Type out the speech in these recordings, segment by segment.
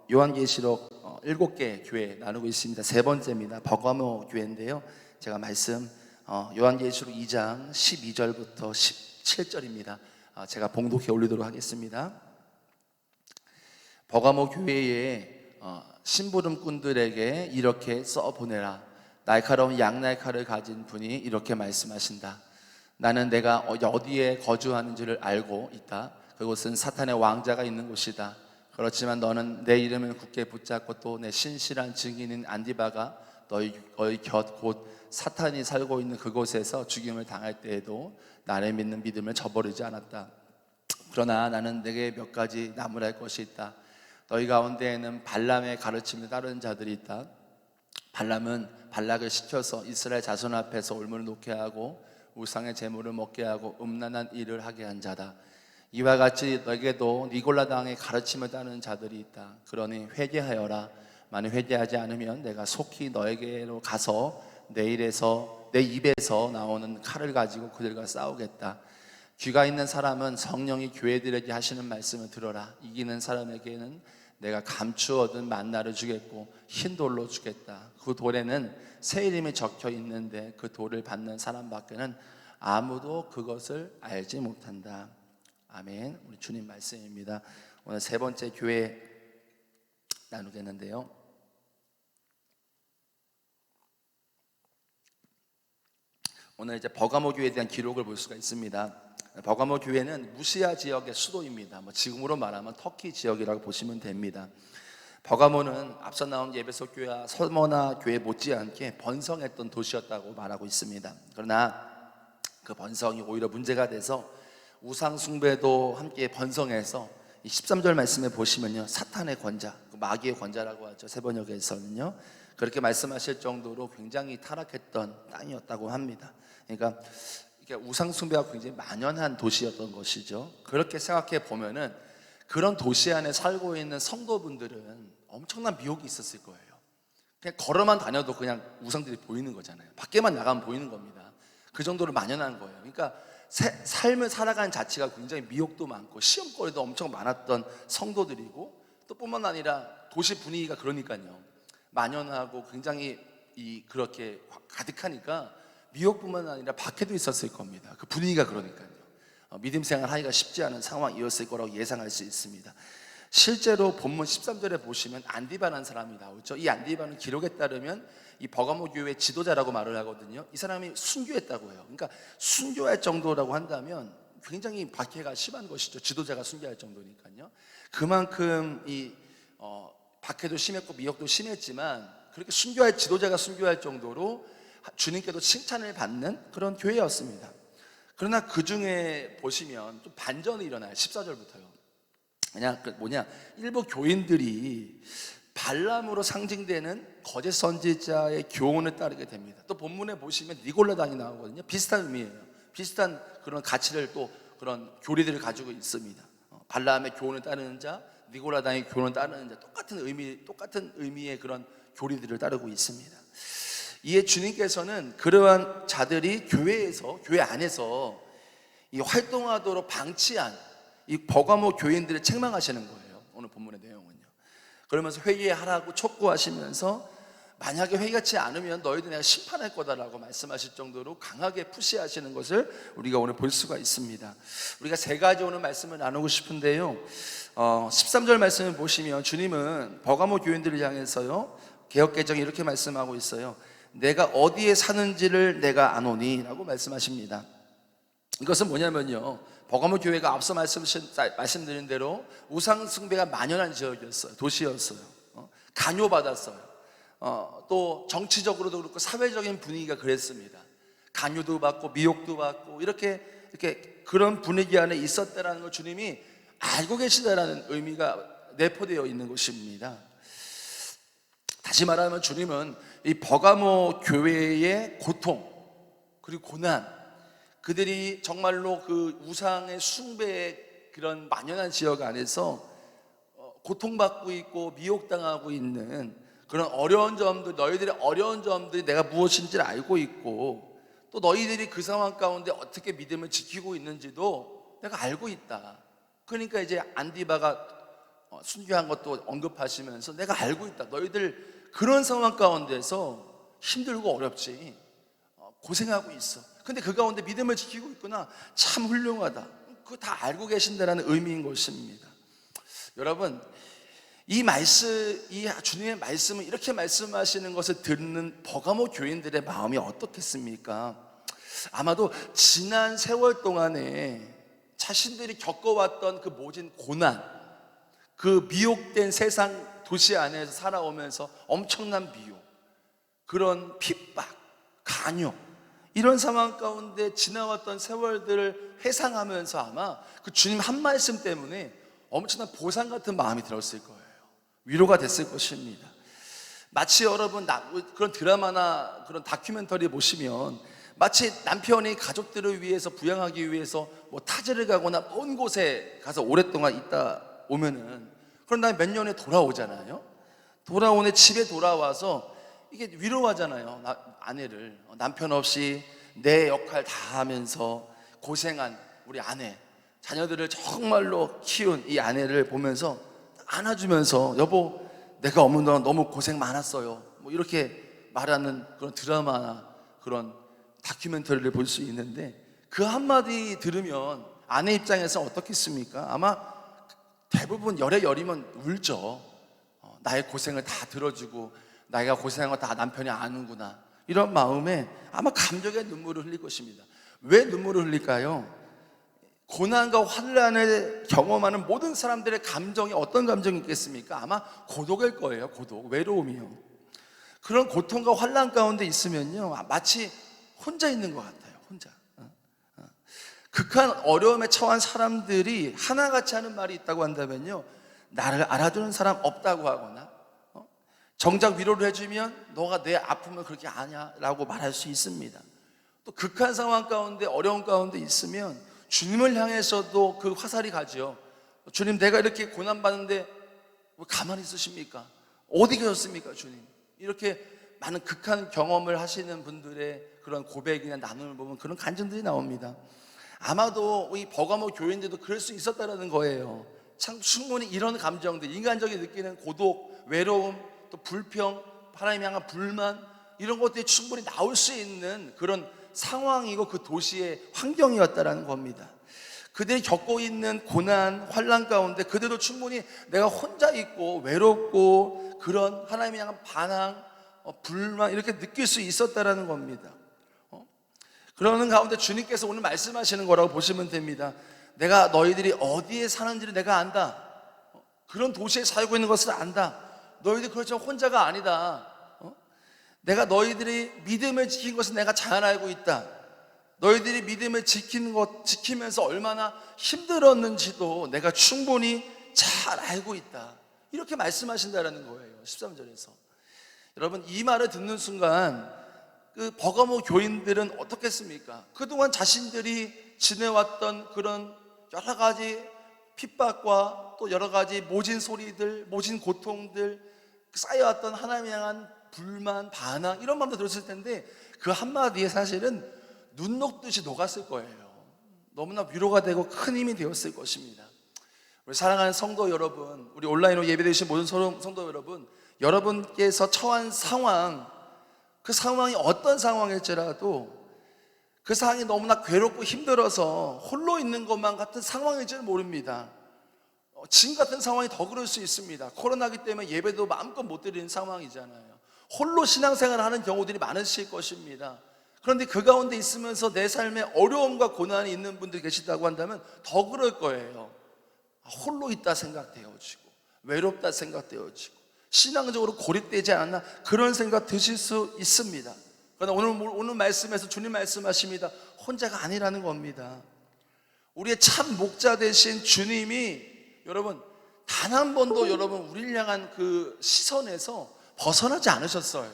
요한계시록 7개 교회 나누고 있습니다. 세 번째입니다. 버가모 교회인데요. 제가 말씀 요한계시록 2장 12절부터 17절입니다. 제가 봉독해 올리도록 하겠습니다. 버가모 교회에 심부름꾼들에게 이렇게 써보내라. 날카로운 양날칼을 가진 분이 이렇게 말씀하신다. 나는 내가 어디에 거주하는지를 알고 있다. 그곳은 사탄의 왕자가 있는 곳이다. 그렇지만 너는 내 이름을 굳게 붙잡고 또 내 신실한 증인인 안디바가 너희 곁 곧 사탄이 살고 있는 그곳에서 죽임을 당할 때에도 나를 믿는 믿음을 저버리지 않았다. 그러나 나는 내게 몇 가지 나무랄 것이 있다. 너희 가운데에는 발람의 가르침을 따르는 자들이 있다. 발람은 발락을 시켜서 이스라엘 자손 앞에서 올무를 놓게 하고 우상의 제물을 먹게 하고 음란한 일을 하게 한 자다. 이와 같이 너에게도 니골라 당의 가르침을 따르는 자들이 있다. 그러니 회개하여라. 만약 회개하지 않으면 내가 속히 너에게로 가서 내 입에서 나오는 칼을 가지고 그들과 싸우겠다. 귀가 있는 사람은 성령이 교회들에게 하시는 말씀을 들어라. 이기는 사람에게는 내가 감추어둔 만나를 주겠고 흰 돌로 주겠다. 그 돌에는 새 이름이 적혀 있는데 그 돌을 받는 사람밖에는 아무도 그것을 알지 못한다. 아멘. 우리 주님 말씀입니다. 오늘 세 번째 교회 나누겠는데요. 오늘 이제 버가모 교회에 대한 기록을 볼 수가 있습니다. 버가모 교회는 무시아 지역의 수도입니다. 지금으로 말하면 터키 지역이라고 보시면 됩니다. 버가모는 앞서 나온 에베소 교회와 서머나 교회 못지않게 번성했던 도시였다고 말하고 있습니다. 그러나 그 번성이 오히려 문제가 돼서 우상 숭배도 함께 번성해서 이 13절 말씀에 보시면요, 사탄의 권자, 마귀의 권자라고 하죠. 세번역에서는요 그렇게 말씀하실 정도로 굉장히 타락했던 땅이었다고 합니다. 그러니까 우상 숭배가 굉장히 만연한 도시였던 것이죠. 그렇게 생각해 보면은 그런 도시 안에 살고 있는 성도분들은 엄청난 미혹이 있었을 거예요. 그냥 걸어만 다녀도 그냥 우상들이 보이는 거잖아요. 밖에만 나가면 보이는 겁니다. 그 정도로 만연한 거예요. 그러니까 삶을 살아가는 자체가 굉장히 미혹도 많고 시험거리도 엄청 많았던 성도들이고, 또 뿐만 아니라 도시 분위기가 그러니까요 만연하고 굉장히 그렇게 가득하니까 미혹뿐만 아니라 박해도 있었을 겁니다. 그 분위기가 그러니까요 믿음 생활 하기가 쉽지 않은 상황이었을 거라고 예상할 수 있습니다. 실제로 본문 13절에 보시면 안디바라는 사람이 나오죠. 이 안디바는 기록에 따르면 이 버가모 교회 지도자라고 말을 하거든요. 이 사람이 순교했다고 해요. 그러니까 순교할 정도라고 한다면 굉장히 박해가 심한 것이죠. 지도자가 순교할 정도니까요. 그만큼 박해도 심했고 미혹도 심했지만 그렇게 지도자가 순교할 정도로 주님께도 칭찬을 받는 그런 교회였습니다. 그러나 그 중에 보시면 좀 반전이 일어나요. 14절부터요. 일부 교인들이 발람으로 상징되는 거짓 선지자의 교훈을 따르게 됩니다. 또 본문에 보시면 니골라당이 나오거든요. 비슷한 의미예요. 비슷한 그런 가치를 또 그런 교리들을 가지고 있습니다. 발람의 교훈을 따르는 자, 니골라당의 교훈을 따르는 자, 똑같은 의미의 그런 교리들을 따르고 있습니다. 이에 주님께서는 그러한 자들이 교회 안에서 이 활동하도록 방치한 이 버가모 교인들을 책망하시는 거예요. 오늘 본문의 내용은요. 그러면서 회개하라고 촉구하시면서 만약에 회개하지 않으면 너희들 내가 심판할 거다라고 말씀하실 정도로 강하게 푸시하시는 것을 우리가 오늘 볼 수가 있습니다. 우리가 세 가지 오늘 말씀을 나누고 싶은데요. 13절 말씀을 보시면 주님은 버가모 교인들을 향해서요 개역개정이 이렇게 말씀하고 있어요. 내가 어디에 사는지를 내가 아노니 라고 말씀하십니다. 이것은 뭐냐면요, 버가모 교회가 앞서 말씀드린 대로 우상 숭배가 만연한 지역이었어요. 도시였어요. 강요받았어요. 또 정치적으로도 그렇고 사회적인 분위기가 그랬습니다. 강요도 받고 미혹도 받고 이렇게 그런 분위기 안에 있었다라는 걸 주님이 알고 계시다라는 의미가 내포되어 있는 것입니다. 다시 말하면 주님은 이 버가모 교회의 고통 그리고 고난, 그들이 정말로 그 우상의 숭배의 그런 만연한 지역 안에서 고통받고 있고 미혹당하고 있는 그런 어려운 점들, 너희들의 어려운 점들이 내가 무엇인지를 알고 있고, 또 너희들이 그 상황 가운데 어떻게 믿음을 지키고 있는지도 내가 알고 있다. 그러니까 이제 안디바가 순교한 것도 언급하시면서 내가 알고 있다. 너희들 그런 상황 가운데서 힘들고 어렵지, 고생하고 있어. 근데 그 가운데 믿음을 지키고 있구나. 참 훌륭하다. 그거 다 알고 계신다라는 의미인 것입니다. 여러분, 이 주님의 말씀을 이렇게 말씀하시는 것을 듣는 버가모 교인들의 마음이 어떻겠습니까? 아마도 지난 세월 동안에 자신들이 겪어왔던 그 모진 고난, 그 미혹된 세상 도시 안에서 살아오면서 엄청난 미혹, 그런 핍박, 간역, 이런 상황 가운데 지나왔던 세월들을 회상하면서 아마 그 주님 한 말씀 때문에 엄청난 보상 같은 마음이 들었을 거예요. 위로가 됐을 것입니다. 마치 여러분 그런 드라마나 그런 다큐멘터리 보시면 마치 남편이 가족들을 위해서 부양하기 위해서 뭐 타지를 가거나 먼 곳에 가서 오랫동안 있다 오면은 그런 다음에 몇 년에 돌아오잖아요. 돌아오네 집에 돌아와서 이게 위로하잖아요. 아내를 남편 없이 내 역할 다 하면서 고생한 우리 아내, 자녀들을 정말로 키운 이 아내를 보면서 안아주면서 여보 내가 없는 동안 너무 고생 많았어요, 뭐 이렇게 말하는 그런 드라마나 그런 다큐멘터리를 볼 수 있는데, 그 한마디 들으면 아내 입장에서 어떻겠습니까? 아마 대부분 열에 열이면 울죠. 나의 고생을 다 들어주고 내가 고생한 거 다 남편이 아는구나, 이런 마음에 아마 감격의 눈물을 흘릴 것입니다. 왜 눈물을 흘릴까요? 고난과 환난을 경험하는 모든 사람들의 감정이 어떤 감정이 있겠습니까? 아마 고독일 거예요. 고독, 외로움이요. 그런 고통과 환난 가운데 있으면요, 마치 혼자 있는 것 같아요. 혼자. 극한 어려움에 처한 사람들이 하나같이 하는 말이 있다고 한다면요, 나를 알아주는 사람 없다고 하거나 정작 위로를 해주면 너가 내 아픔을 그렇게 아냐 라고 말할 수 있습니다. 또 극한 상황 가운데 어려운 가운데 있으면 주님을 향해서도 그 화살이 가죠. 주님, 내가 이렇게 고난받는데 왜 가만히 있으십니까? 어디 계셨습니까 주님? 이렇게 많은 극한 경험을 하시는 분들의 그런 고백이나 나눔을 보면 그런 간증들이 나옵니다. 아마도 이 버가모 교인들도 그럴 수 있었다는 거예요. 참 충분히 이런 감정들, 인간적인 느끼는 고독, 외로움, 또 불평, 하나님에 향한 불만, 이런 것들이 충분히 나올 수 있는 그런 상황이고 그 도시의 환경이었다라는 겁니다. 그들이 겪고 있는 고난, 환난 가운데 그들도 충분히 내가 혼자 있고 외롭고 그런 하나님에 향한 반항, 불만, 이렇게 느낄 수 있었다라는 겁니다. 그러는 가운데 주님께서 오늘 말씀하시는 거라고 보시면 됩니다. 내가 너희들이 어디에 사는지를 내가 안다. 그런 도시에 살고 있는 것을 안다. 너희들 그렇지만 혼자가 아니다. 내가 너희들이 믿음을 지킨 것을 내가 잘 알고 있다. 너희들이 믿음을 지키면서 얼마나 힘들었는지도 내가 충분히 잘 알고 있다. 이렇게 말씀하신다라는 거예요. 13절에서. 여러분, 이 말을 듣는 순간 그 버가모 교인들은 어떻겠습니까? 그동안 자신들이 지내왔던 그런 여러 가지 핍박과 또 여러 가지 모진 소리들, 모진 고통들, 쌓여왔던 하나님에 향한 불만, 반항, 이런 마음도 들었을 텐데 그 한마디에 사실은 눈 녹듯이 녹았을 거예요. 너무나 위로가 되고 큰 힘이 되었을 것입니다. 우리 사랑하는 성도 여러분, 우리 온라인으로 예배드리신 모든 성도 여러분, 여러분께서 처한 상황, 그 상황이 어떤 상황일지라도 그 상황이 너무나 괴롭고 힘들어서 홀로 있는 것만 같은 상황일지는 모릅니다. 지금 같은 상황이 더 그럴 수 있습니다. 코로나기 때문에 예배도 마음껏 못 드리는 상황이잖아요. 홀로 신앙생활을 하는 경우들이 많으실 것입니다. 그런데 그 가운데 있으면서 내 삶에 어려움과 고난이 있는 분들이 계시다고 한다면 더 그럴 거예요. 홀로 있다 생각되어지고 외롭다 생각되어지고 신앙적으로 고립되지 않나, 그런 생각 드실 수 있습니다. 그러나 오늘 말씀에서 주님 말씀하십니다. 혼자가 아니라는 겁니다. 우리의 참 목자 되신 주님이 여러분 단 한 번도 여러분 우리를 향한 그 시선에서 벗어나지 않으셨어요.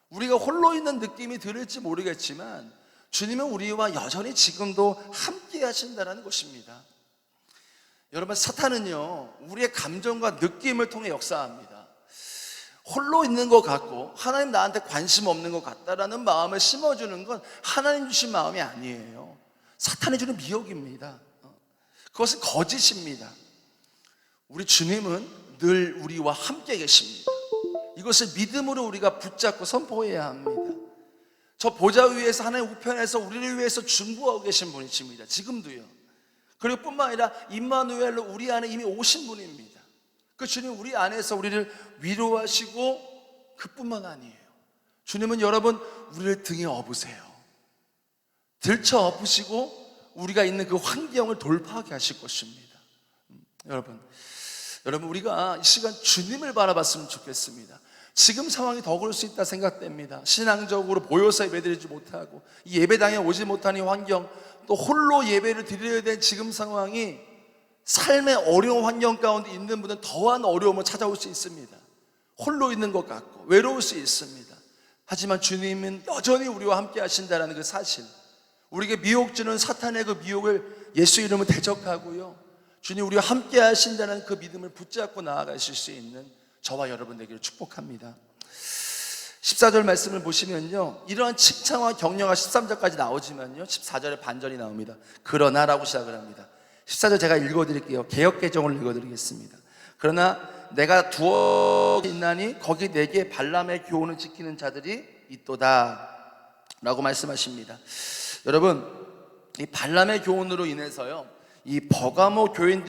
우리가 홀로 있는 느낌이 들을지 모르겠지만 주님은 우리와 여전히 지금도 함께 하신다는 것입니다. 여러분, 사탄은요 우리의 감정과 느낌을 통해 역사합니다. 홀로 있는 것 같고 하나님 나한테 관심 없는 것 같다라는 마음을 심어주는 건 하나님 주신 마음이 아니에요. 사탄이 주는 미혹입니다. 그것은 거짓입니다. 우리 주님은 늘 우리와 함께 계십니다. 이것을 믿음으로 우리가 붙잡고 선포해야 합니다. 저 보좌 위에서 하나님 우편에서 우리를 위해서 중보하고 계신 분이십니다. 지금도요. 그리고 뿐만 아니라 임마누엘로 우리 안에 이미 오신 분입니다. 그 주님 우리 안에서 우리를 위로하시고 그뿐만 아니에요. 주님은 여러분 우리를 등에 업으세요. 들쳐 업으시고 우리가 있는 그 환경을 돌파하게 하실 것입니다. 여러분 우리가 이 시간 주님을 바라봤으면 좋겠습니다. 지금 상황이 더 그럴 수 있다 생각됩니다. 신앙적으로 보여서 예배드리지 못하고 이 예배당에 오지 못하는 환경, 또 홀로 예배를 드려야 될 지금 상황이 삶의 어려운 환경 가운데 있는 분은 더한 어려움을 찾아올 수 있습니다. 홀로 있는 것 같고 외로울 수 있습니다. 하지만 주님은 여전히 우리와 함께 하신다는 그 사실, 우리에게 미혹 주는 사탄의 그 미혹을 예수 이름으로 대적하고요, 주님 우리와 함께 하신다는 그 믿음을 붙잡고 나아가실 수 있는 저와 여러분 되기를 축복합니다. 14절 말씀을 보시면요, 이러한 칭찬과 격려가 13절까지 나오지만요 14절에 반절이 나옵니다. 그러나 라고 시작을 합니다. 14절 제가 읽어드릴게요. 개역개정을 읽어드리겠습니다. 그러나 내가 두어 있나니 거기 내게 발람의 교훈을 지키는 자들이 있도다 라고 말씀하십니다. 여러분, 이 발람의 교훈으로 인해서요, 이 버가모 교인들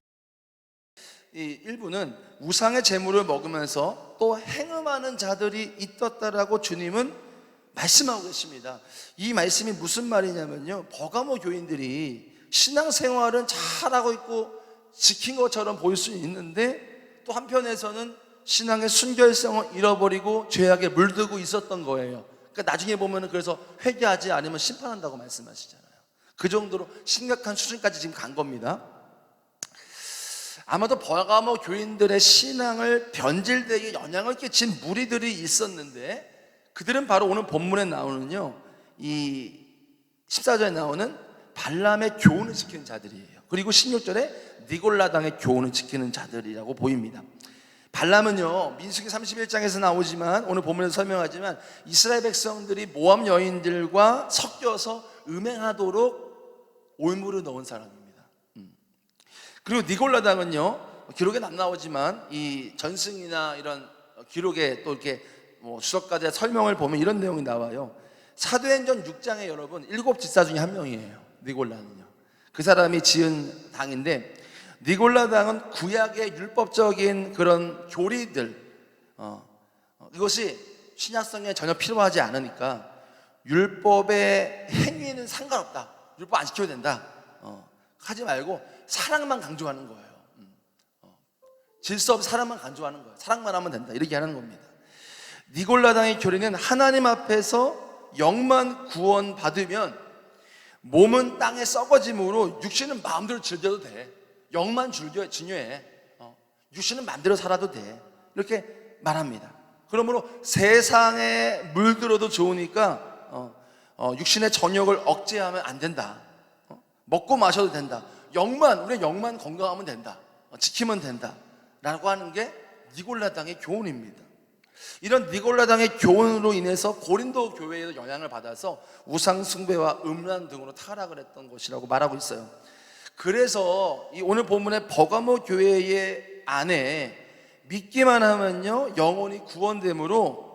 이 일부는 우상의 제물을 먹으면서 또 행음하는 자들이 있었다라고 주님은 말씀하고 계십니다. 이 말씀이 무슨 말이냐면요, 버가모 교인들이 신앙생활은 잘하고 있고 지킨 것처럼 보일 수 있는데 또 한편에서는 신앙의 순결성을 잃어버리고 죄악에 물들고 있었던 거예요. 그러니까 나중에 보면은 그래서 회개하지 않으면 심판한다고 말씀하시잖아요. 그 정도로 심각한 수준까지 지금 간 겁니다. 아마도 버가모 교인들의 신앙을 변질되게 영향을 끼친 무리들이 있었는데, 그들은 바로 오늘 본문에 나오는요, 이 14절에 나오는 발람의 교훈을 지키는 자들이에요. 그리고 16절에 니골라당의 교훈을 지키는 자들이라고 보입니다. 발람은요, 민수기 31장에서 나오지만 오늘 본문에서 설명하지만 이스라엘 백성들이 모압 여인들과 섞여서 음행하도록 올무를 넣은 사람입니다. 그리고 니골라당은요, 기록에 안 나오지만 이 전승이나 이런 기록에 또 이렇게 주석가들의 설명을 보면 이런 내용이 나와요. 사도행전 6장에 여러분 7지사 중에 한 명이에요. 니골라는요. 그 사람이 지은 당인데, 니골라당은 구약의 율법적인 그런 교리들, 이것이 신약성에 전혀 필요하지 않으니까 율법의 행위는 상관없다, 율법 안 지켜야 된다, 하지 말고 사랑만 강조하는 거예요. 질서 없이 사랑만 강조하는 거예요. 사랑만 하면 된다, 이렇게 하는 겁니다. 니골라당의 교리는 하나님 앞에서 영만 구원 받으면 몸은 땅에 썩어짐으로 육신은 마음대로 즐겨도 돼. 영만 중요해. 육신은 마음대로 살아도 돼. 이렇게 말합니다. 그러므로 세상에 물들어도 좋으니까 육신의 정욕을 억제하면 안 된다. 먹고 마셔도 된다. 우리 영만 건강하면 된다. 지키면 된다. 라고 하는 게 니골라당의 교훈입니다. 이런 니골라당의 교훈으로 인해서 고린도 교회에도 영향을 받아서 우상 숭배와 음란 등으로 타락을 했던 것이라고 말하고 있어요. 그래서 이 오늘 본문의 버가모 교회의 안에 믿기만 하면요 영혼이 구원되므로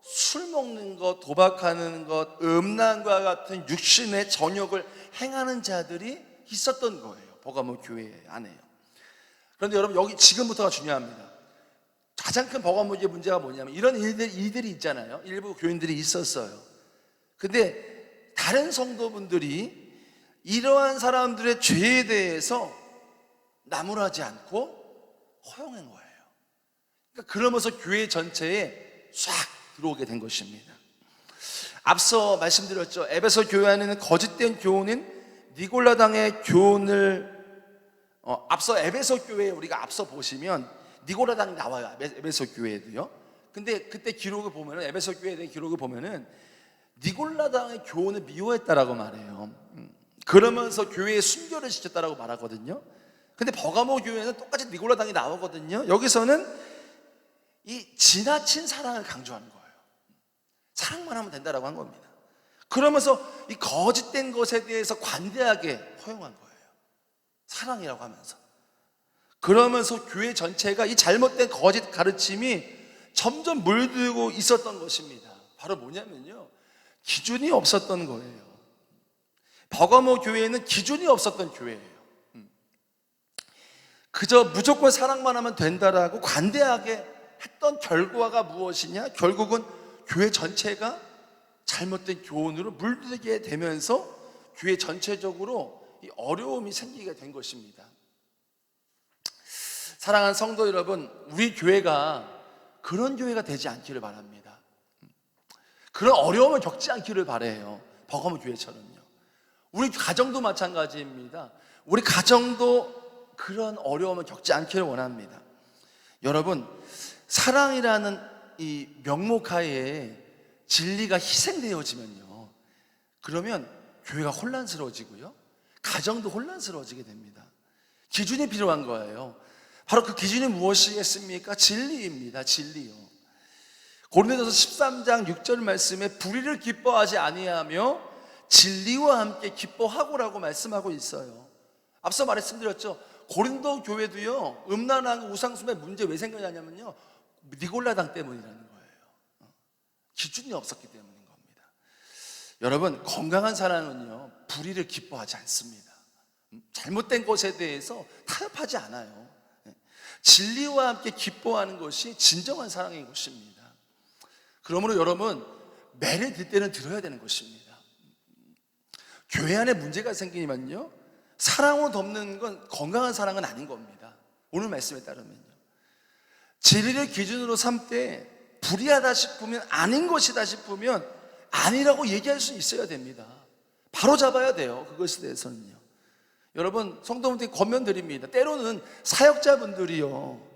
술 먹는 것, 도박하는 것, 음란과 같은 육신의 정욕을 행하는 자들이 있었던 거예요. 버가모 교회 안에요. 그런데 여러분, 여기 지금부터가 중요합니다. 가장 큰 버가모의 문제가 뭐냐면 이런 일들이 있잖아요. 일부 교인들이 있었어요. 근데 다른 성도분들이 이러한 사람들의 죄에 대해서 나무라지 않고 허용한 거예요. 그러니까 그러면서 교회 전체에 싹 들어오게 된 것입니다. 앞서 말씀드렸죠. 에베소 교회 안에는 거짓된 교훈인 니골라당의 교훈을 앞서 에베소 교회에 우리가 앞서 보시면 니골라당이 나와요. 에베소 교회에도요. 근데 그때 기록을 보면은, 에베소 교회에 대한 기록을 보면은 니골라당의 교훈을 미워했다라고 말해요. 그러면서 교회의 순결을 지켰다라고 말하거든요. 근데 버가모 교회는 똑같이 니골라당이 나오거든요. 여기서는 이 지나친 사랑을 강조하는 거예요. 사랑만 하면 된다라고 한 겁니다. 그러면서 이 거짓된 것에 대해서 관대하게 허용한 거예요. 사랑이라고 하면서. 그러면서 교회 전체가 이 잘못된 거짓 가르침이 점점 물들고 있었던 것입니다. 바로 뭐냐면요, 기준이 없었던 거예요. 버가모 교회에는 기준이 없었던 교회예요. 그저 무조건 사랑만 하면 된다라고 관대하게 했던 결과가 무엇이냐? 결국은 교회 전체가 잘못된 교훈으로 물들게 되면서 교회 전체적으로 이 어려움이 생기게 된 것입니다. 사랑하는 성도 여러분, 우리 교회가 그런 교회가 되지 않기를 바랍니다. 그런 어려움을 겪지 않기를 바라요. 버가모 교회처럼요. 우리 가정도 마찬가지입니다. 우리 가정도 그런 어려움을 겪지 않기를 원합니다. 여러분, 사랑이라는 이 명목하에 진리가 희생되어지면요, 그러면 교회가 혼란스러워지고요, 가정도 혼란스러워지게 됩니다. 기준이 필요한 거예요. 바로 그 기준이 무엇이겠습니까? 진리입니다. 진리요. 고린도전서 13장 6절 말씀에 불의를 기뻐하지 아니하며 진리와 함께 기뻐하고라고 말씀하고 있어요. 앞서 말씀드렸죠. 고린도 교회도요, 음란한 우상숭배 문제 왜 생겨나냐면요, 니골라당 때문이라는 거예요. 기준이 없었기 때문인 겁니다. 여러분, 건강한 사랑은요, 불의를 기뻐하지 않습니다. 잘못된 것에 대해서 타협하지 않아요. 진리와 함께 기뻐하는 것이 진정한 사랑인 것입니다. 그러므로 여러분, 매를 들 때는 들어야 되는 것입니다. 교회 안에 문제가 생기면요, 사랑으로 덮는 건 건강한 사랑은 아닌 겁니다. 오늘 말씀에 따르면요, 진리를 기준으로 삼되 불의하다 싶으면, 아닌 것이다 싶으면 아니라고 얘기할 수 있어야 됩니다. 바로 잡아야 돼요. 그것에 대해서는요. 여러분, 성도분들께 권면드립니다. 때로는 사역자분들이요,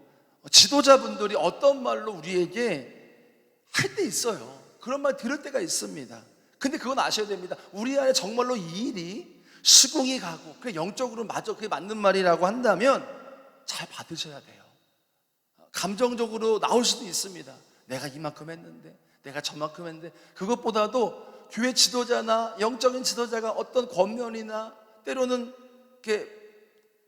지도자분들이 어떤 말로 우리에게 할 때 있어요. 그런 말 들을 때가 있습니다. 근데 그건 아셔야 됩니다. 우리 안에 정말로 이 일이 수긍이 가고 그래 영적으로 맞아, 그게 맞는 말이라고 한다면 잘 받으셔야 돼요. 감정적으로 나올 수도 있습니다. 내가 이만큼 했는데, 내가 저만큼 했는데. 그것보다도 교회 지도자나 영적인 지도자가 어떤 권면이나 때로는 이렇게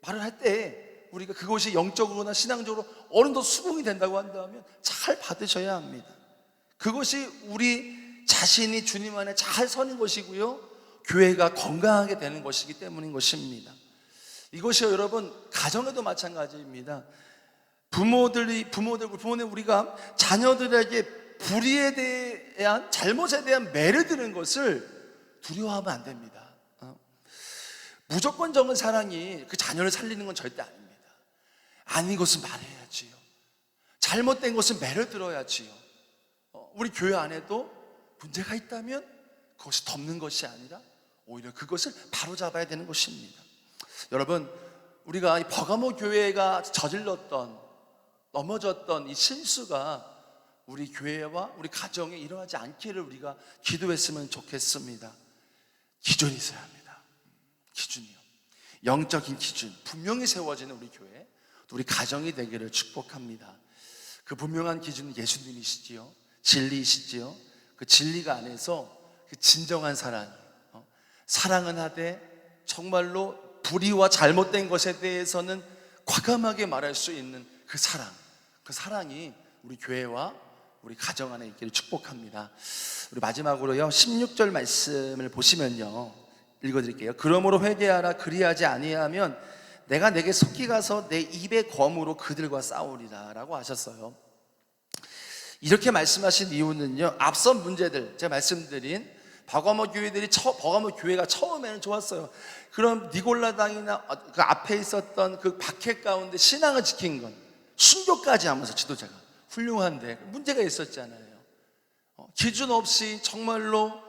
말을 할 때 우리가 그것이 영적으로나 신앙적으로 어느 정도 수긍이 된다고 한다면 잘 받으셔야 합니다. 그것이 우리 자신이 주님 안에 잘 서는 것이고요, 교회가 건강하게 되는 것이기 때문인 것입니다. 이것이요, 여러분, 가정에도 마찬가지입니다. 부모님 우리가 자녀들에게 불의에 대한, 잘못에 대한 매를 드는 것을 두려워하면 안 됩니다. 무조건적인 사랑이 그 자녀를 살리는 건 절대 아닙니다. 아닌 것은 말해야지요. 잘못된 것은 매를 들어야지요. 우리 교회 안에도 문제가 있다면 그것이 덮는 것이 아니라 오히려 그것을 바로잡아야 되는 것입니다. 여러분, 우리가 이 버가모 교회가 저질렀던, 넘어졌던 이 실수가 우리 교회와 우리 가정에 일어나지 않기를 우리가 기도했으면 좋겠습니다. 기준이 있어야 합니다. 기준이요. 영적인 기준 분명히 세워지는 우리 교회, 또 우리 가정이 되기를 축복합니다. 그 분명한 기준은 예수님이시지요, 진리이시지요. 그 진리가 안에서 그 진정한 사랑은 하되 정말로 불의와 잘못된 것에 대해서는 과감하게 말할 수 있는 그 사랑이 우리 교회와 우리 가정 안에 있기를 축복합니다. 우리 마지막으로요, 16절 말씀을 보시면요, 읽어드릴게요. 그러므로 회개하라. 그리하지 아니하면 내가 내게 속기 가서 내 입의 검으로 그들과 싸우리라 라고 하셨어요. 이렇게 말씀하신 이유는요, 앞선 문제들, 제가 말씀드린 버가모 교회가 처음에는 좋았어요. 그럼 니골라당이나 그 앞에 있었던 그 박해 가운데 신앙을 지킨 건, 순교까지 하면서 지도자가 훌륭한데 문제가 있었잖아요. 기준 없이 정말로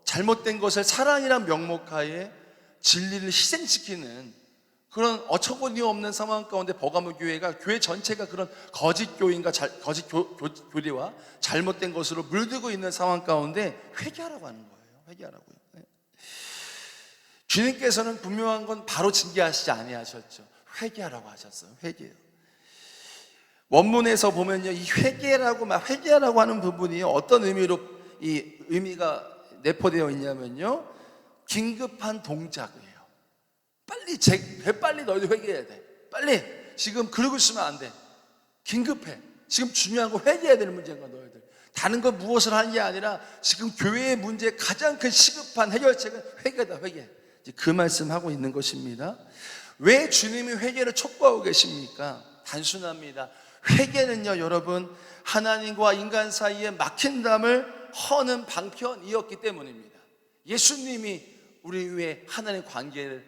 잘못된 것을 사랑이란 명목하에 진리를 희생시키는 그런 어처구니 없는 상황 가운데 버가모 교회가, 교회 전체가 그런 거짓 교인과 거짓 교리와 잘못된 것으로 물들고 있는 상황 가운데 회개하라고 하는 거예요. 회개하라고요. 네. 주님께서는 분명한 건 바로 징계하시지 아니하셨죠. 회개하라고 하셨어요. 회개요. 원문에서 보면요, 이 회개라고 하는 부분이 어떤 의미로 이 의미가 내포되어 있냐면요, 긴급한 동작이에요. 빨리 너희들 회개해야 돼. 빨리 지금 그러고 있으면 안 돼. 긴급해. 지금 중요한 거 회개해야 되는 문제인 거야, 너희들. 다른 거 무엇을 하는 게 아니라 지금 교회의 문제 가장 큰 시급한 해결책은 회개다, 회개. 그 말씀하고 있는 것입니다. 왜 주님이 회개를 촉구하고 계십니까? 단순합니다. 회개는요, 여러분, 하나님과 인간 사이에 막힌 담을 허는 방편이었기 때문입니다. 예수님이 우리 위해 하나님 관계를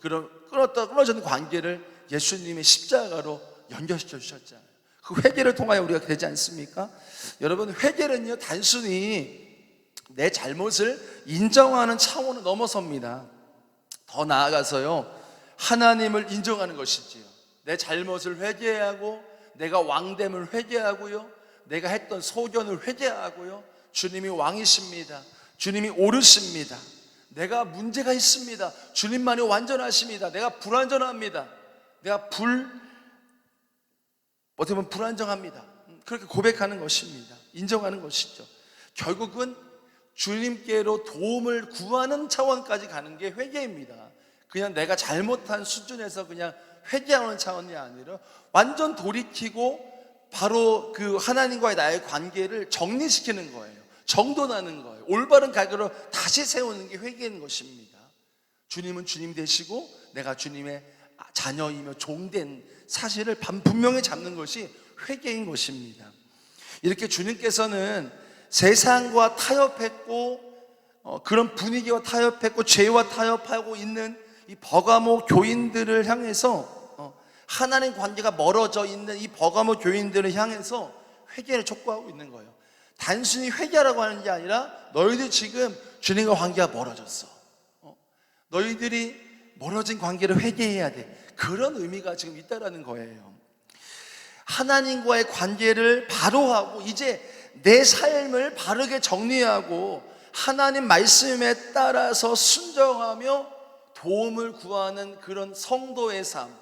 끊어졌는 관계를 예수님의 십자가로 연결시켜 주셨잖아요. 그 회개를 통하여 우리가 되지 않습니까? 여러분, 회개는요, 단순히 내 잘못을 인정하는 차원을 넘어섭니다. 더 나아가서요, 하나님을 인정하는 것이지요. 내 잘못을 회개하고, 내가 왕됨을 회개하고요, 내가 했던 소견을 회개하고요, 주님이 왕이십니다. 주님이 옳으십니다. 내가 문제가 있습니다. 주님만이 완전하십니다. 내가 불완전합니다. 내가 어떻게 보면 불안정합니다. 그렇게 고백하는 것입니다. 인정하는 것이죠. 결국은 주님께로 도움을 구하는 차원까지 가는 게 회개입니다. 그냥 내가 잘못한 수준에서 그냥 회개하는 차원이 아니라 완전 돌이키고 바로 그 하나님과의 나의 관계를 정리시키는 거예요. 정돈하는 거예요. 올바른 가격으로 다시 세우는 게 회개인 것입니다. 주님은 주님 되시고 내가 주님의 자녀이며 종된 사실을 분명히 잡는 것이 회개인 것입니다. 이렇게 주님께서는 세상과 타협했고 그런 분위기와 타협했고 죄와 타협하고 있는 이 버가모 교인들을 향해서 하나님 관계가 멀어져 있는 이 버가모 교인들을 향해서 회개를 촉구하고 있는 거예요. 단순히 회개하라고 하는 게 아니라 너희들 지금 주님과 관계가 멀어졌어. 너희들이 멀어진 관계를 회개해야 돼. 그런 의미가 지금 있다라는 거예요. 하나님과의 관계를 바로 하고 이제 내 삶을 바르게 정리하고 하나님 말씀에 따라서 순종하며 도움을 구하는 그런 성도의 삶,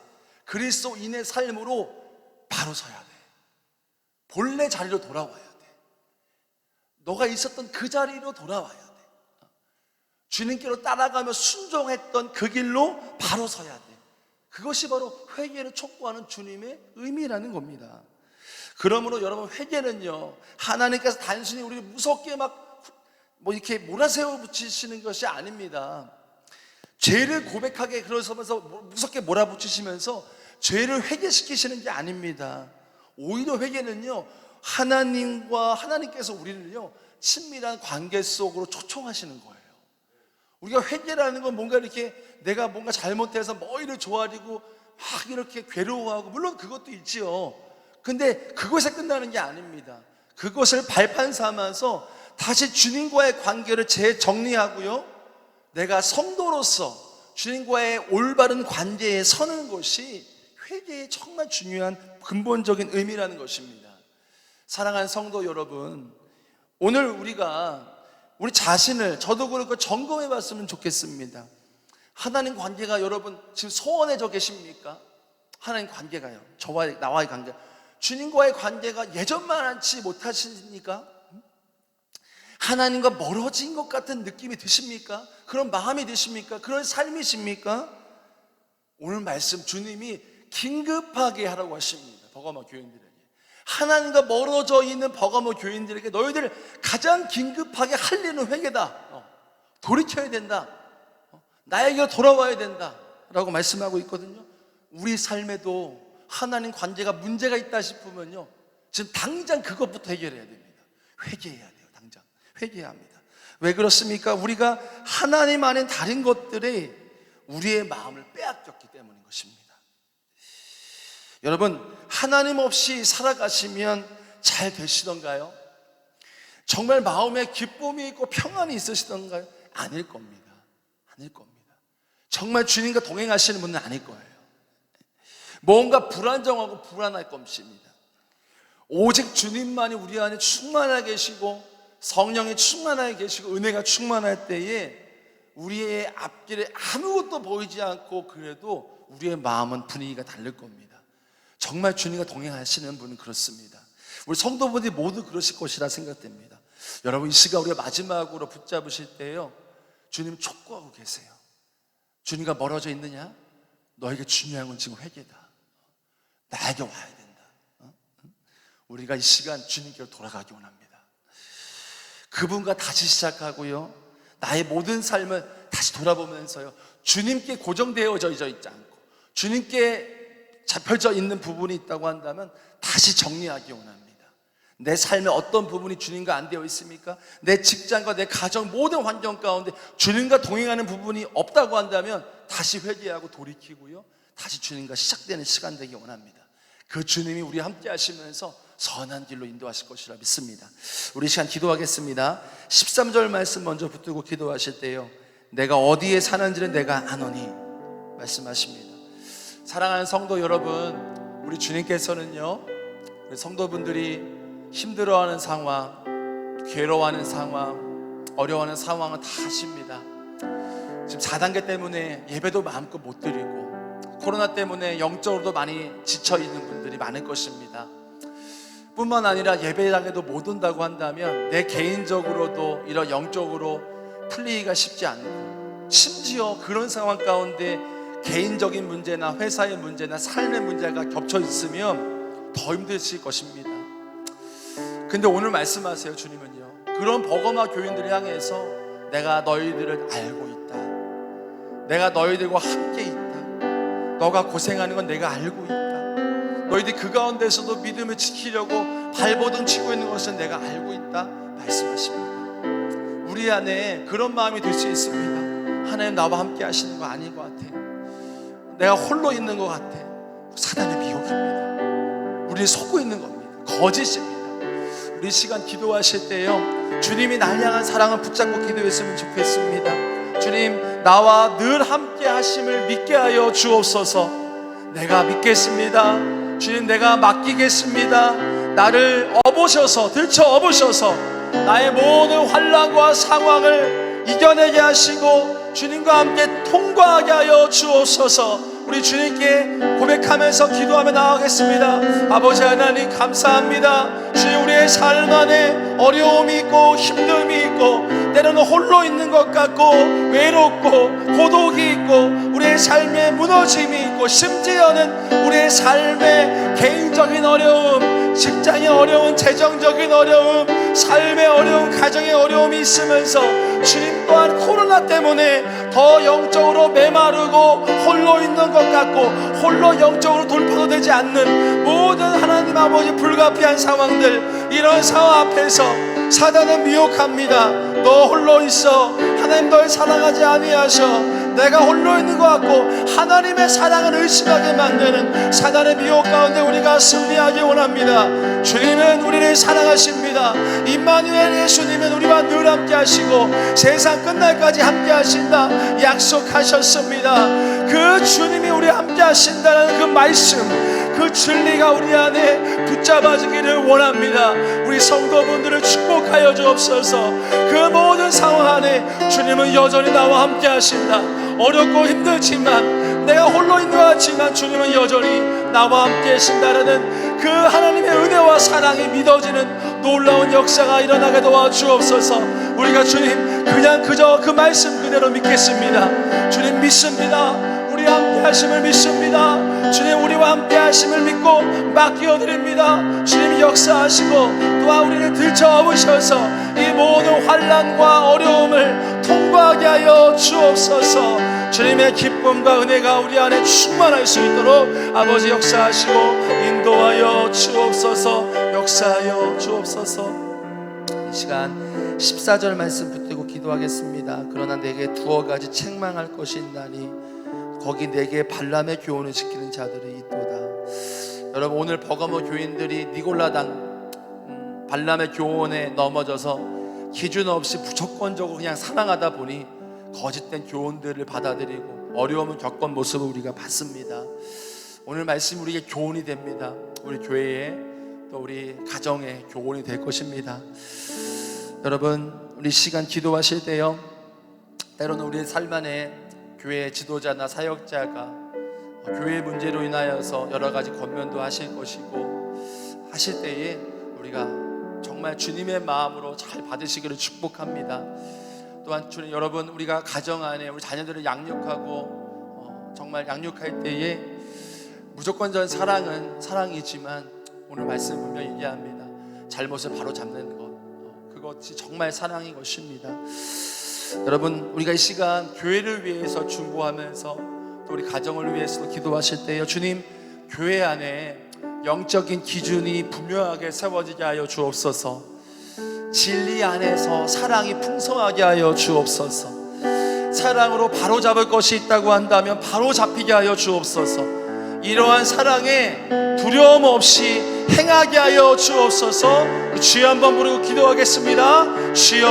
그리스도인의 삶으로 바로 서야 돼. 본래 자리로 돌아와야 돼. 너가 있었던 그 자리로 돌아와야 돼. 주님께로 따라가며 순종했던 그 길로 바로 서야 돼. 그것이 바로 회개를 촉구하는 주님의 의미라는 겁니다. 그러므로 여러분, 회개는요, 하나님께서 단순히 우리를 무섭게 이렇게 몰아세워 붙이시는 것이 아닙니다. 죄를 고백하게 그러면서 무섭게 몰아붙이시면서 죄를 회개시키시는 게 아닙니다. 오히려 회개는요, 하나님께서 우리를요, 친밀한 관계 속으로 초청하시는 거예요. 우리가 회개라는 건 뭔가 이렇게 내가 뭔가 잘못해서 머리를 조아리고 막 이렇게 괴로워하고, 물론 그것도 있지요. 근데 그것에 끝나는 게 아닙니다. 그것을 발판 삼아서 다시 주님과의 관계를 재정리하고요, 내가 성도로서 주님과의 올바른 관계에 서는 것이 회개의 정말 중요한 근본적인 의미라는 것입니다. 사랑하는 성도 여러분, 오늘 우리가 우리 자신을, 저도 그렇고 점검해 봤으면 좋겠습니다. 하나님 관계가 여러분 지금 소원해져 계십니까? 하나님 관계가요, 나와의 관계, 주님과의 관계가 예전만치 못하십니까? 하나님과 멀어진 것 같은 느낌이 드십니까? 그런 마음이 드십니까? 그런 삶이십니까? 오늘 말씀 주님이 긴급하게 하라고 하십니다. 버가모 교인들에게, 하나님과 멀어져 있는 버가모 교인들에게 너희들 가장 긴급하게 할 일은 회개다. 돌이켜야 된다. 나에게로 돌아와야 된다 라고 말씀하고 있거든요. 우리 삶에도 하나님 관계가 문제가 있다 싶으면요, 지금 당장 그것부터 해결해야 됩니다. 회개해야 돼요. 당장 회개해야 합니다. 왜 그렇습니까? 우리가 하나님 안에 다른 것들이 우리의 마음을 빼앗겼기 때문인 것입니다. 여러분, 하나님 없이 살아가시면 잘 되시던가요? 정말 마음에 기쁨이 있고 평안이 있으시던가요? 아닐 겁니다. 아닐 겁니다. 정말 주님과 동행하시는 분은 아닐 거예요. 뭔가 불안정하고 불안할 것입니다. 오직 주님만이 우리 안에 충만하게 계시고 성령이 충만하게 계시고 은혜가 충만할 때에 우리의 앞길에 아무것도 보이지 않고 그래도 우리의 마음은 분위기가 다를 겁니다. 정말 주님과 동행하시는 분은 그렇습니다. 우리 성도분들이 모두 그러실 것이라 생각됩니다. 여러분, 이 시간 우리가 마지막으로 붙잡으실 때요, 주님 촉구하고 계세요. 주님과 멀어져 있느냐? 너에게 중요한 건 지금 회개다. 나에게 와야 된다. 우리가 이 시간 주님께로 돌아가기 원합니다. 그분과 다시 시작하고요, 나의 모든 삶을 다시 돌아보면서요, 주님께 고정되어져 있지 않고 주님께 잡혀져 있는 부분이 있다고 한다면 다시 정리하기 원합니다. 내 삶의 어떤 부분이 주님과 안 되어 있습니까? 내 직장과 내 가정 모든 환경 가운데 주님과 동행하는 부분이 없다고 한다면 다시 회개하고 돌이키고요, 다시 주님과 시작되는 시간 되기 원합니다. 그 주님이 우리 함께 하시면서 선한 길로 인도하실 것이라 믿습니다. 우리 시간 기도하겠습니다. 13절 말씀 먼저 붙들고 기도하실 때요, 내가 어디에 사는지는 내가 아노니 말씀하십니다. 사랑하는 성도 여러분, 우리 주님께서는요, 우리 성도분들이 힘들어하는 상황, 괴로워하는 상황, 어려워하는 상황은 다 아십니다. 지금 4단계 때문에 예배도 마음껏 못 드리고 코로나 때문에 영적으로도 많이 지쳐있는 분들이 많을 것입니다. 뿐만 아니라 예배당에도 못 온다고 한다면 내 개인적으로도 이런 영적으로 풀리기가 쉽지 않고, 심지어 그런 상황 가운데 개인적인 문제나 회사의 문제나 삶의 문제가 겹쳐 있으면 더 힘드실 것입니다. 근데 오늘 말씀하세요, 주님은요, 그런 버거마 교인들을 향해서 내가 너희들을 알고 있다, 내가 너희들과 함께 있다, 너가 고생하는 건 내가 알고 있다, 너희들이 그 가운데서도 믿음을 지키려고 발버둥 치고 있는 것은 내가 알고 있다 말씀하십니다. 우리 안에 그런 마음이 들 수 있습니다. 하나님 나와 함께 하시는 거 아닌 것 같아, 내가 홀로 있는 것 같아. 사단의 미혹입니다. 우리는 속고 있는 겁니다. 거짓입니다. 우리 시간 기도하실 때요, 주님이 날 향한 사랑을 붙잡고 기도했으면 좋겠습니다. 주님, 나와 늘 함께 하심을 믿게 하여 주옵소서. 내가 믿겠습니다. 주님, 내가 맡기겠습니다. 나를 들쳐 업으셔서 나의 모든 환난과 상황을 이겨내게 하시고 주님과 함께 통과하게 하여 주옵소서. 우리 주님께 고백하면서 기도하며 나아가겠습니다. 아버지 하나님, 감사합니다. 주님, 우리의 삶 안에 어려움이 있고 힘듦이 있고 때로는 홀로 있는 것 같고 외롭고 고독이 있고 우리의 삶에 무너짐이 있고, 심지어는 우리의 삶에 개인적인 어려움, 직장의 어려움, 재정적인 어려움, 삶의 어려움, 가정의 어려움이 있으면서 주님 또한 코로나 때문에 더 영적으로 메마르고 홀로 있는 것 같고 홀로 영적으로 돌파도 되지 않는 모든 하나님 아버지 불가피한 상황들, 이런 상황 앞에서 사단은 미혹합니다. 너 홀로 있어, 하나님 널 사랑하지 아니하셔, 내가 홀로 있는 것 같고 하나님의 사랑을 의심하게 만드는 사단의 미혹 가운데 우리가 승리하기 원합니다. 주님은 우리를 사랑하십니다. 임마누엘 예수님은 우리와 늘 함께 하시고 세상 끝날까지 함께 하신다 약속하셨습니다. 그 주님이 우리 함께 하신다는 그 말씀, 그 진리가 우리 안에 붙잡아지기를 원합니다. 우리 성도분들을 축복하여 주옵소서. 그 모든 상황 안에 주님은 여전히 나와 함께 하신다. 어렵고 힘들지만, 내가 홀로 있는 것 같지만 주님은 여전히 나와 함께 하신다라는 그 하나님의 은혜와 사랑이 믿어지는 놀라운 역사가 일어나게 도와주옵소서. 우리가 주님 그냥 그저 그 말씀 그대로 믿겠습니다. 주님 믿습니다. 우리 함께 하심을 믿습니다. 주님, 우리와 함께 하심을 믿고 맡겨드립니다. 주님이 역사하시고 또한 우리를 들쳐업으셔서 이 모든 환난과 어려움을 통과하게 하여 주옵소서. 주님의 기쁨과 은혜가 우리 안에 충만할 수 있도록 아버지 역사하시고 인도하여 주옵소서. 역사하여 주옵소서. 이 시간 14절 말씀 붙들고 기도하겠습니다. 그러나 내게 두어 가지 책망할 것이 있나니 거기 내게 발람의 교훈을 지키는 자들이 있도다. 여러분, 오늘 버가모 교인들이 니골라당 발람의 교훈에 넘어져서 기준 없이 무조건적으로 그냥 사랑하다 보니 거짓된 교훈들을 받아들이고 어려움을 겪은 모습을 우리가 봤습니다. 오늘 말씀 우리에게 교훈이 됩니다. 우리 교회에 또 우리 가정에 교훈이 될 것입니다. 여러분, 우리 시간 기도하실 때요, 때로는 우리의 삶 안에 교회 지도자나 사역자가 교회 문제로 인하여서 여러 가지 권면도 하실 것이고 하실 때에 우리가 정말 주님의 마음으로 잘 받으시기를 축복합니다. 또한 주님, 여러분, 우리가 가정 안에 우리 자녀들을 양육하고 정말 양육할 때에 무조건적인 사랑은 사랑이지만 오늘 말씀 분명히 얘기합니다. 잘못을 바로 잡는 것, 그것이 정말 사랑인 것입니다. 여러분, 우리가 이 시간 교회를 위해서 중보하면서 또 우리 가정을 위해서도 기도하실 때요, 주님, 교회 안에 영적인 기준이 분명하게 세워지게 하여 주옵소서. 진리 안에서 사랑이 풍성하게 하여 주옵소서. 사랑으로 바로 잡을 것이 있다고 한다면 바로 잡히게 하여 주옵소서. 이러한 사랑에 두려움 없이 행하게 하여 주옵소서. 주여 한번 부르고 기도하겠습니다. 주여.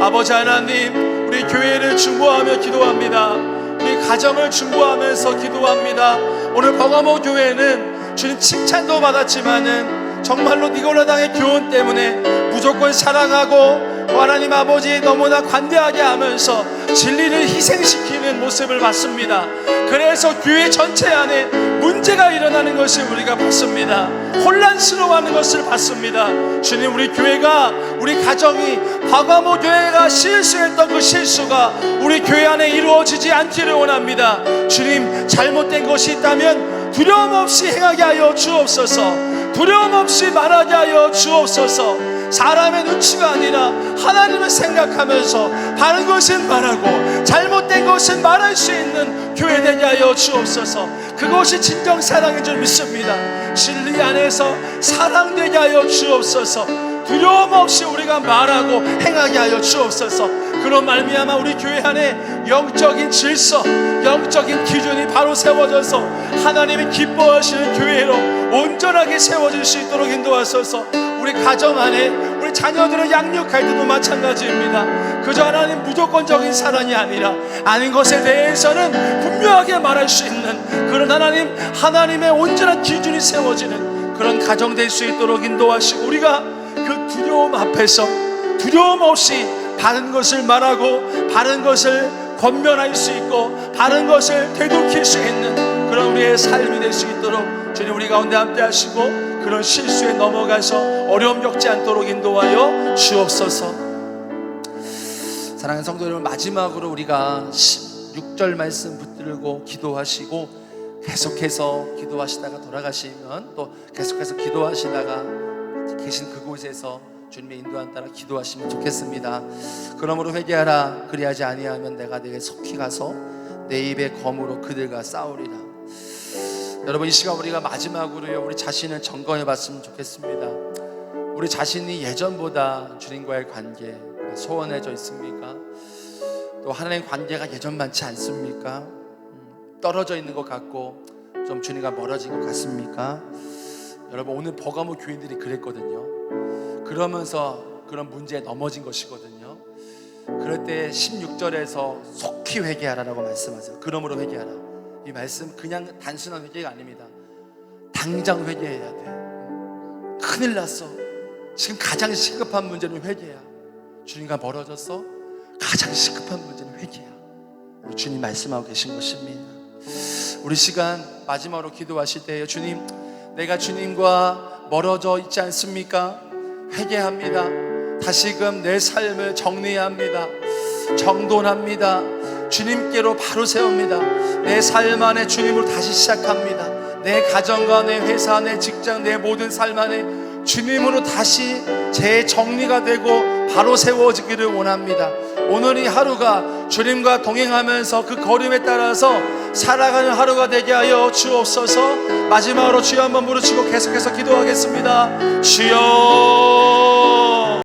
아버지 하나님, 우리 교회를 중보하며 기도합니다. 우리 가정을 중보하면서 기도합니다. 오늘 버가모 교회는 주님 칭찬도 받았지만은 정말로 니골라당의 교훈 때문에 무조건 사랑하고 하나님 아버지 너무나 관대하게 하면서 진리를 희생시키는 모습을 봤습니다. 그래서 교회 전체 안에 문제가 일어나는 것을 우리가 봤습니다. 혼란스러워하는 것을 봤습니다. 주님, 우리 교회가, 우리 가정이 버가모 교회가 실수했던 그 실수가 우리 교회 안에 이루어지지 않기를 원합니다. 주님, 잘못된 것이 있다면 두려움 없이 행하게 하여 주옵소서. 두려움 없이 말하게 하여 주옵소서. 사람의 눈치가 아니라 하나님을 생각하면서 바른 것은 말하고 잘못된 것은 말할 수 있는 교회 되게 하여 주옵소서. 그것이 진정 사랑인 줄 믿습니다. 진리 안에서 사랑되게 하여 주옵소서. 두려움 없이 우리가 말하고 행하게 하여 주옵소서. 그런 말미암아 우리 교회 안에 영적인 질서, 영적인 기준이 바로 세워져서 하나님이 기뻐하시는 교회로 온전하게 세워질 수 있도록 인도하소서. 우리 가정 안에 우리 자녀들을 양육할 때도 마찬가지입니다. 그저 하나님 무조건적인 사랑이 아니라 아닌 것에 대해서는 분명하게 말할 수 있는 그런 하나님의 온전한 기준이 세워지는 그런 가정 될 수 있도록 인도하시고, 우리가 그 두려움 앞에서 두려움 없이 바른 것을 말하고 바른 것을 권면할 수 있고 바른 것을 되돌릴 수 있는 그런 우리의 삶이 될 수 있도록 주님 우리 가운데 함께 하시고, 그런 실수에 넘어가서 어려움 겪지 않도록 인도하여 주옵소서. 사랑하는 성도 여러분, 마지막으로 우리가 16절 말씀 붙들고 기도하시고 계속해서 기도하시다가 돌아가시면 또 계속해서 기도하시다가 계신 그곳에서 주님의 인도한 따라 기도하시면 좋겠습니다. 그러므로 회개하라. 그리하지 아니하면 내가 네게 속히 가서 내 입의 검으로 그들과 싸우리라. 여러분, 이 시간 우리가 마지막으로요, 우리 자신을 점검해 봤으면 좋겠습니다. 우리 자신이 예전보다 주님과의 관계 소원해져 있습니까? 또 하나님의 관계가 예전만치 않습니까? 떨어져 있는 것 같고 좀 주님과 멀어진 것 같습니까? 여러분, 오늘 버가모 교인들이 그랬거든요. 그러면서 그런 문제에 넘어진 것이거든요. 그럴 때 16절에서 속히 회개하라라고 말씀하세요. 그러므로 회개하라. 이 말씀 그냥 단순한 회개가 아닙니다. 당장 회개해야 돼. 큰일 났어. 지금 가장 시급한 문제는 회개야. 주님과 멀어졌어. 가장 시급한 문제는 회개야. 우리 주님 말씀하고 계신 것입니다. 우리 시간 마지막으로 기도하실 때요, 주님, 내가 주님과 멀어져 있지 않습니까? 회개합니다. 다시금 내 삶을 정리합니다. 정돈합니다. 주님께로 바로 세웁니다. 내 삶 안에 주님으로 다시 시작합니다. 내 가정과 내 회사, 내 직장, 내 모든 삶 안에 주님으로 다시 재정리가 되고 바로 세워지기를 원합니다. 오늘 이 하루가 주님과 동행하면서 그 걸음에 따라서 살아가는 하루가 되게 하여 주옵소서. 마지막으로 주여 한번 부르시고 계속해서 기도하겠습니다. 주여.